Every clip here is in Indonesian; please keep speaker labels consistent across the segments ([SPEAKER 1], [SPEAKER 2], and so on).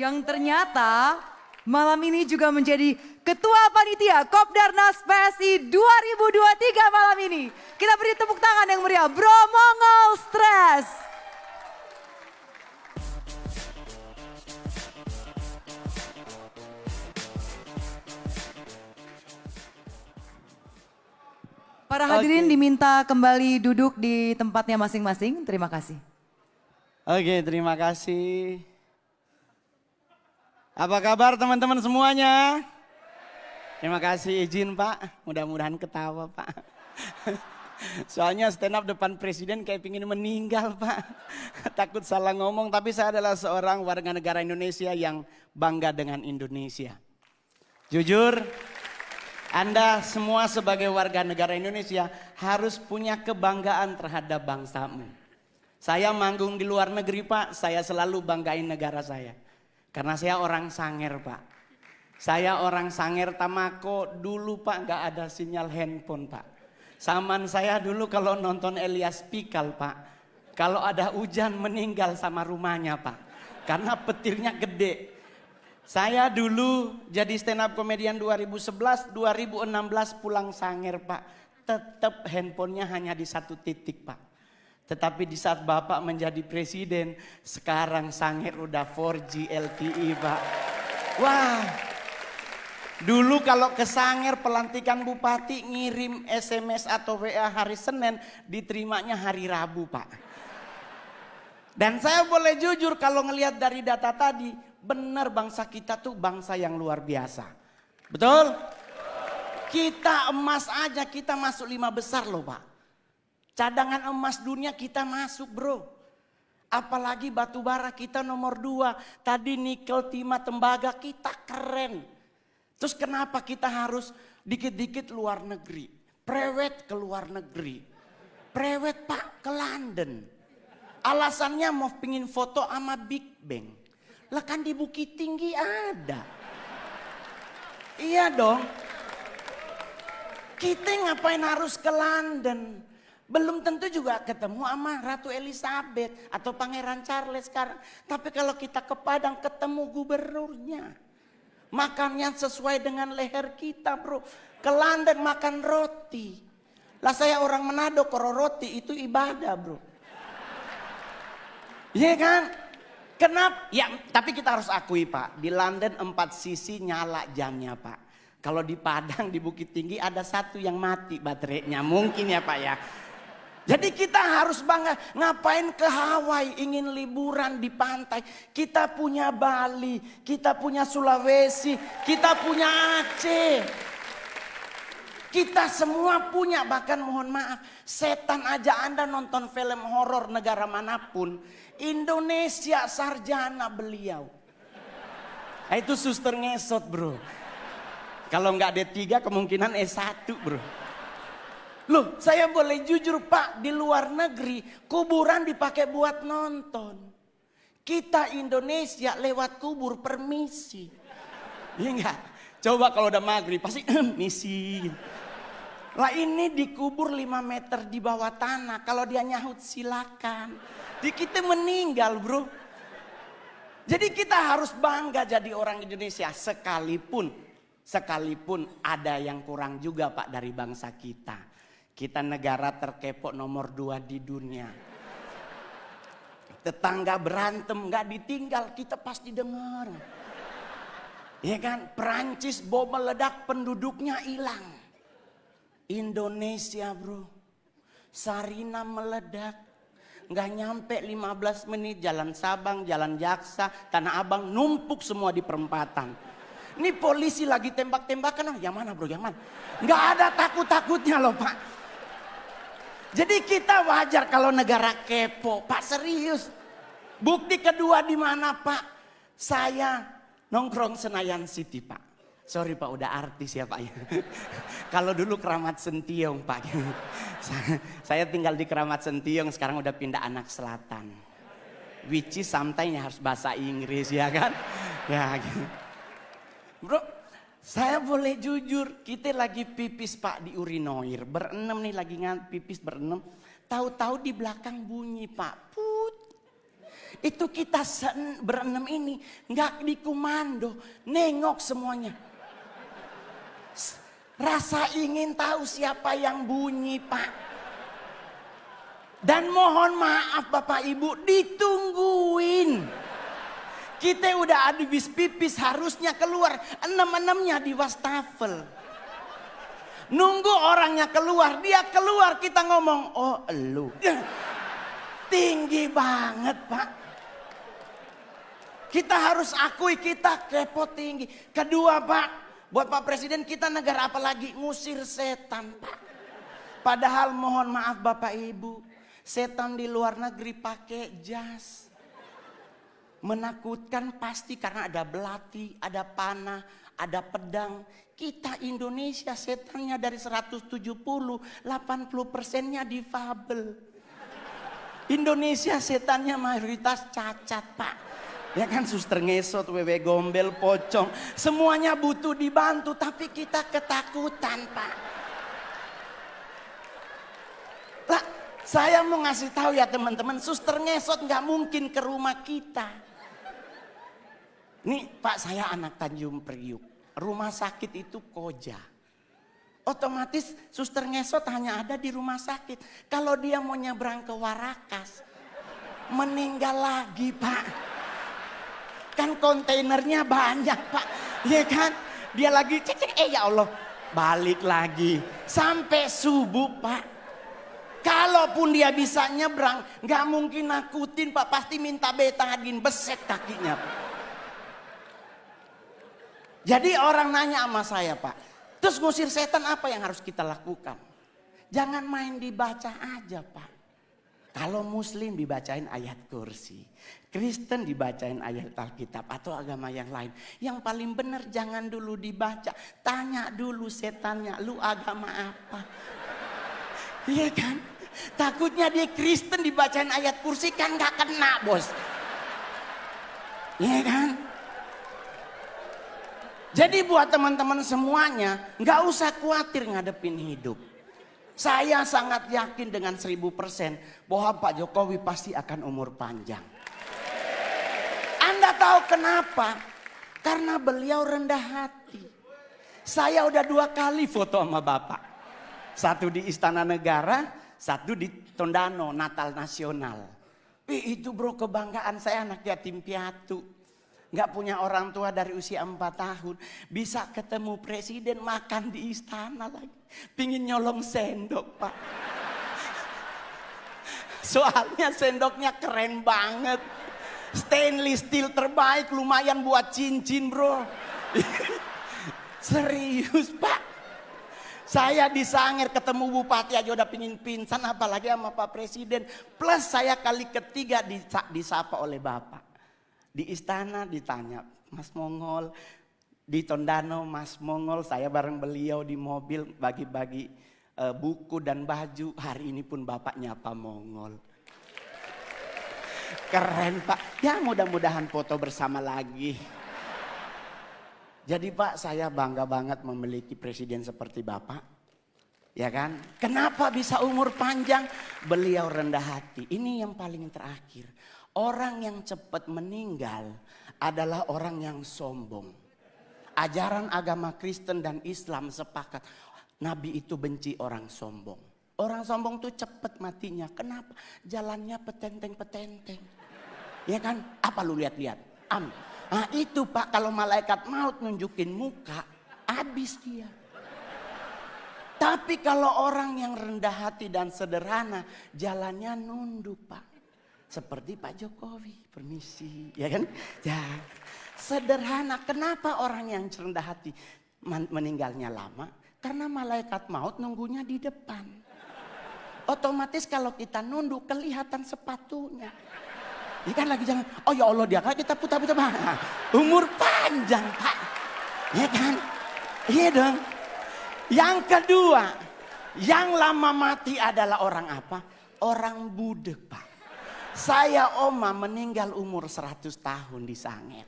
[SPEAKER 1] yang ternyata malam ini juga menjadi Ketua Panitia Kopdarnas PSI 2023 malam ini. Kita beri tepuk tangan yang meriah, Bro Mongol Stress. Para hadirin diminta kembali duduk di tempatnya masing-masing. Terima kasih.
[SPEAKER 2] Oke, terima kasih. Apa kabar teman-teman semuanya? Terima kasih, izin Pak. Mudah-mudahan ketawa Pak. Soalnya stand up depan presiden kayak pingin meninggal Pak. Takut salah ngomong, tapi saya adalah seorang warga negara Indonesia yang bangga dengan Indonesia. Jujur, Anda semua sebagai warga negara Indonesia harus punya kebanggaan terhadap bangsamu. Saya manggung di luar negeri Pak, saya selalu banggain negara saya. Karena saya orang Sanger Pak. Saya orang Sanger Tamako, dulu Pak gak ada sinyal handphone Pak. Zaman saya dulu kalau nonton Elias Pikal Pak, kalau ada hujan meninggal sama rumahnya Pak. Karena petirnya gede. Saya dulu jadi stand up comedian 2011, 2016 pulang Sanger Pak. Tetap handphonenya hanya di satu titik Pak. Tetapi di saat Bapak menjadi presiden, sekarang Sanger udah 4G LTE Pak. Wah, dulu kalau ke Sanger pelantikan bupati ngirim SMS atau WA hari Senin, diterimanya hari Rabu Pak. Dan saya boleh jujur kalau ngelihat dari data tadi, benar bangsa kita tuh bangsa yang luar biasa. Betul? Kita emas aja kita masuk 5 besar loh Pak. Cadangan emas dunia kita masuk bro. Apalagi batu bara kita nomor 2. Tadi nikel, timah, tembaga kita keren. Terus kenapa kita harus dikit-dikit luar negeri? Prewed ke luar negeri. Prewed Pak ke London. Alasannya mau pingin foto sama Big Bang. Lah kan di Bukit Tinggi ada. Iya dong. Kita ngapain harus ke London? Belum tentu juga ketemu sama Ratu Elizabeth atau Pangeran Charles sekarang. Tapi kalau kita ke Padang ketemu gubernurnya. Makannya sesuai dengan leher kita bro. Ke London makan roti. Lah saya orang Manado, kalau roti itu ibadah bro. Iya kan? Kenapa? Ya tapi kita harus akui Pak. Di London 4 sisi nyala jamnya Pak. Kalau di Padang di Bukit Tinggi ada 1 yang mati baterainya. Mungkin ya Pak ya. Jadi kita harus bangga, ngapain ke Hawaii ingin liburan di pantai. Kita punya Bali, kita punya Sulawesi, kita punya Aceh. Kita semua punya, bahkan mohon maaf, setan aja Anda nonton film horor negara manapun. Indonesia sarjana beliau. Nah, itu suster ngesot bro. Kalau nggak D3 kemungkinan S1 bro. Loh, saya boleh jujur Pak, di luar negeri kuburan dipakai buat nonton. Kita Indonesia lewat kubur permisi. Iya enggak? Coba kalau udah maghrib pasti misi. Lah ini dikubur 5 meter di bawah tanah. Kalau dia nyahut silakan. Di kita meninggal bro. Jadi kita harus bangga jadi orang Indonesia sekalipun ada yang kurang juga Pak dari bangsa kita. Kita negara terkepo nomor 2 di dunia. Tetangga berantem gak ditinggal, kita pasti dengar. Ya kan, Perancis bom meledak penduduknya hilang. Indonesia bro, Sarina meledak. Gak nyampe 15 menit jalan Sabang, jalan Jaksa, Tanah Abang numpuk semua di perempatan. Ini polisi lagi tembak-tembakan, yang mana bro, yang mana? Gak ada takut-takutnya loh Pak. Jadi kita wajar kalau negara kepo, Pak serius. Bukti kedua di mana Pak? Saya nongkrong Senayan City Pak. Sorry Pak udah artis ya Pak ya. Kalau dulu Keramat Sentiong Pak. Saya tinggal di Keramat Sentiong, sekarang udah pindah Anak Selatan. Which is sometimes harus bahasa Inggris ya kan. Ya gitu. Bro, saya boleh jujur, kita lagi pipis Pak di urinoir. Berenam nih lagi pipis berenam. Tahu-tahu di belakang bunyi Pak. Put. Itu kita berenam ini nggak dikomando, nengok semuanya. Rasa ingin tahu siapa yang bunyi, Pak. Dan mohon maaf Bapak Ibu, ditungguin. Kita udah habis pipis, harusnya keluar. 6-6-nya di wastafel. Nunggu orangnya keluar, dia keluar kita ngomong, oh elu. Tinggi banget Pak. Kita harus akui kita kepo tinggi. Kedua Pak, buat Pak Presiden kita negara apa lagi? Ngusir setan Pak. Padahal mohon maaf Bapak Ibu, setan di luar negeri pakai jas. Menakutkan pasti karena ada belati, ada panah, ada pedang. Kita Indonesia setannya dari 170, 80%-nya difabel. Indonesia setannya mayoritas cacat Pak. Ya kan, suster ngesot, wewe gombel, pocong. Semuanya butuh dibantu tapi kita ketakutan Pak. Lah, saya mau ngasih tahu ya teman-teman, suster ngesot nggak mungkin ke rumah kita. Nih Pak, saya anak Tanjung Priuk. Rumah sakit itu koja. Otomatis suster ngesot hanya ada di rumah sakit. Kalau dia mau nyebrang ke Warakas, meninggal lagi Pak. Kan kontainernya banyak Pak. Ya kan? Dia lagi cek, ya Allah, balik lagi. Sampai subuh Pak. Kalaupun dia bisa nyebrang, gak mungkin nakutin Pak. Pasti minta betadin, beset kakinya Pak. Jadi orang nanya sama saya Pak, terus ngusir setan apa yang harus kita lakukan? Jangan main dibaca aja Pak. Kalau Muslim dibacain ayat kursi, Kristen dibacain ayat Alkitab atau agama yang lain. Yang paling benar jangan dulu dibaca, tanya dulu setannya, lu agama apa? Iya kan? Takutnya dia Kristen dibacain ayat kursi kan gak kena bos. Iya kan? Jadi buat teman-teman semuanya, nggak usah khawatir ngadepin hidup. Saya sangat yakin dengan 1000% bahwa Pak Jokowi pasti akan umur panjang. Anda tahu kenapa? Karena beliau rendah hati. Saya udah 2 kali foto sama Bapak. Satu di Istana Negara, satu di Tondano, Natal Nasional. Itu bro, kebanggaan saya, anak yatim piatu. Gak punya orang tua dari usia 4 tahun. Bisa ketemu presiden, makan di istana lagi. Pingin nyolong sendok Pak. Soalnya sendoknya keren banget. Stainless steel terbaik, lumayan buat cincin bro. Serius Pak. Saya di Sangir ketemu bupati aja udah pingin pingsan, apalagi sama Pak Presiden. Plus saya kali ketiga disapa oleh Bapak. Di istana ditanya, Mas Mongol. Di Tondano, Mas Mongol. Saya bareng beliau di mobil bagi-bagi buku dan baju. Hari ini pun Bapak nyapa Mongol. Keren Pak. Ya mudah-mudahan foto bersama lagi. Jadi Pak, saya bangga banget memiliki presiden seperti Bapak. Ya kan? Kenapa bisa umur panjang? Beliau rendah hati. Ini yang paling terakhir. Orang yang cepat meninggal adalah orang yang sombong. Ajaran agama Kristen dan Islam sepakat. Nabi itu benci orang sombong. Orang sombong tuh cepat matinya. Kenapa? Jalannya petenteng-petenteng. Ya kan? Apa lu lihat-lihat? Nah itu Pak, kalau malaikat maut nunjukin muka, habis dia. Tapi kalau orang yang rendah hati dan sederhana, jalannya nunduk Pak. Seperti Pak Jokowi, permisi, ya kan? Ya, sederhana. Kenapa orang yang rendah hati meninggalnya lama? Karena malaikat maut nunggunya di depan. Otomatis kalau kita nunduk kelihatan sepatunya. Ya kan lagi jangan, oh ya Allah dia kan kita putar-putar. Nah, umur panjang Pak, ya kan? Iya dong. Yang kedua, yang lama mati adalah orang apa? Orang budek Pak. Saya oma meninggal umur 100 tahun di Sangir.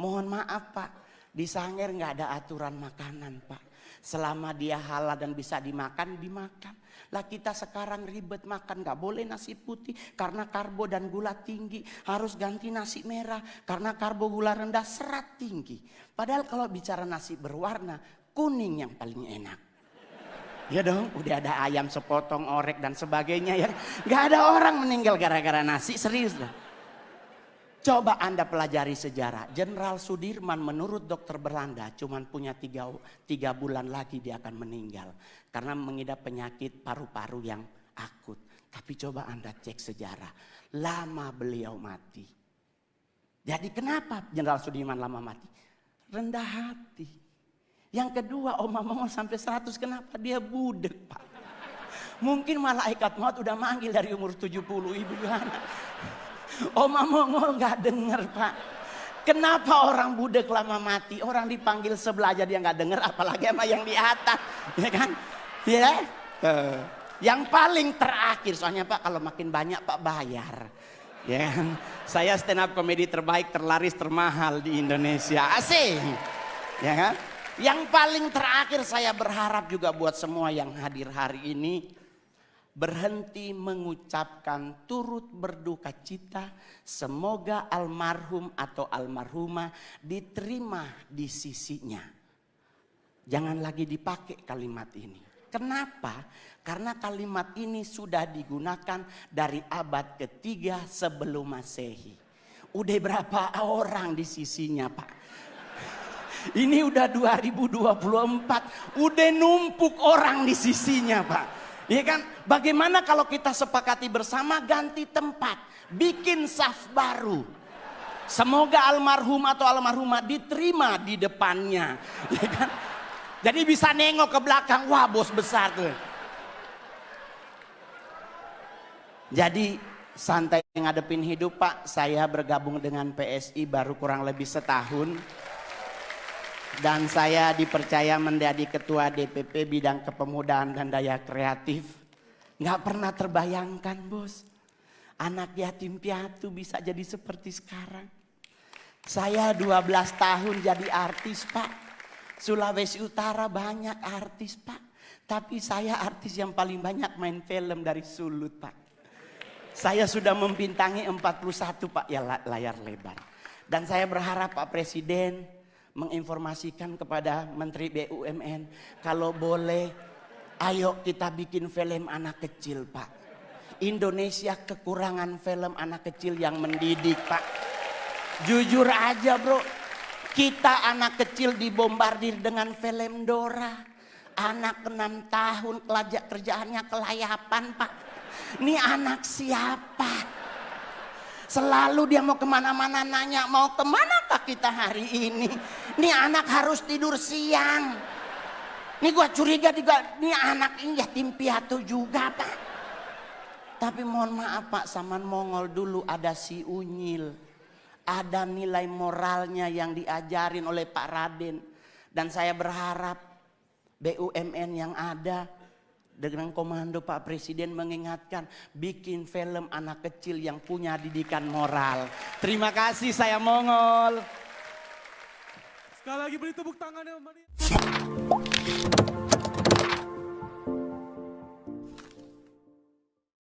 [SPEAKER 2] Mohon maaf Pak, Di Sangir nggak ada aturan makanan Pak. Selama dia halal dan bisa dimakan, dimakan. Lah kita sekarang ribet makan, nggak boleh nasi putih karena karbo dan gula tinggi. Harus ganti nasi merah karena karbo gula rendah, serat tinggi. Padahal kalau bicara nasi berwarna, kuning yang paling enak. Ya dong, udah ada ayam sepotong, orek dan sebagainya ya. Nggak ada orang meninggal gara-gara nasi, serius lah. Coba Anda pelajari sejarah. Jenderal Sudirman menurut dokter Belanda cuman punya 3 bulan lagi dia akan meninggal. Karena mengidap penyakit paru-paru yang akut. Tapi coba Anda cek sejarah. Lama beliau mati. Jadi kenapa Jenderal Sudirman lama mati? Rendah hati. Yang kedua Oma Mongol sampai 100 kenapa? Dia budek Pak. Mungkin malaikat maut udah manggil dari umur 70 ibu anak. Oma Mongol gak denger Pak. Kenapa orang budek lama mati? Orang dipanggil sebelah aja dia gak denger, apalagi sama yang di atas. Ya kan? Ya. Yang paling terakhir, soalnya Pak kalau makin banyak Pak bayar. Ya kan? Saya stand up komedi terbaik, terlaris, termahal di Indonesia. Asik. Ya kan? Yang paling terakhir saya berharap juga buat semua yang hadir hari ini. Berhenti mengucapkan turut berduka cita, semoga almarhum atau almarhumah diterima di sisinya. Jangan lagi dipakai kalimat ini. Kenapa? Karena kalimat ini sudah digunakan dari abad ketiga sebelum Masehi. Udah berapa orang di sisinya Pak? Ini udah 2024, udah numpuk orang di sisinya Pak. Ya kan? Bagaimana kalau kita sepakati bersama ganti tempat, bikin saf baru. Semoga almarhum atau almarhumah diterima di depannya. Ya kan? Jadi bisa nengok ke belakang, wah bos besar tuh. Jadi santai ngadepin hidup Pak, saya bergabung dengan PSI baru kurang lebih setahun. Dan saya dipercaya menjadi ketua DPP bidang kepemudaan dan daya kreatif. Nggak pernah terbayangkan bos. Anak yatim piatu bisa jadi seperti sekarang. Saya 12 tahun jadi artis Pak. Sulawesi Utara banyak artis Pak. Tapi saya artis yang paling banyak main film dari Sulut Pak. Saya sudah membintangi 41 Pak ya layar lebar. Dan saya berharap Pak Presiden menginformasikan kepada Menteri BUMN, kalau boleh ayo kita bikin film anak kecil Pak. Indonesia kekurangan film anak kecil yang mendidik Pak. Jujur aja bro, kita anak kecil dibombardir dengan film Dora. Anak 6 tahun kerjaannya kelayapan Pak. Ini anak siapa? Selalu dia mau kemana-mana nanya, mau kemana Pak kita hari ini? Nih anak harus tidur siang. Nih gua curiga juga, nih anak ini yatim piatu juga Pak. Tapi mohon maaf Pak, zaman Mongol dulu ada si Unyil. Ada nilai moralnya yang diajarin oleh Pak Raden. Dan saya berharap BUMN yang ada dengan komando Pak Presiden mengingatkan, bikin film anak kecil yang punya didikan moral. Terima kasih, saya Mongol.
[SPEAKER 3] Sekali lagi beri tepuk tangan yang meriah.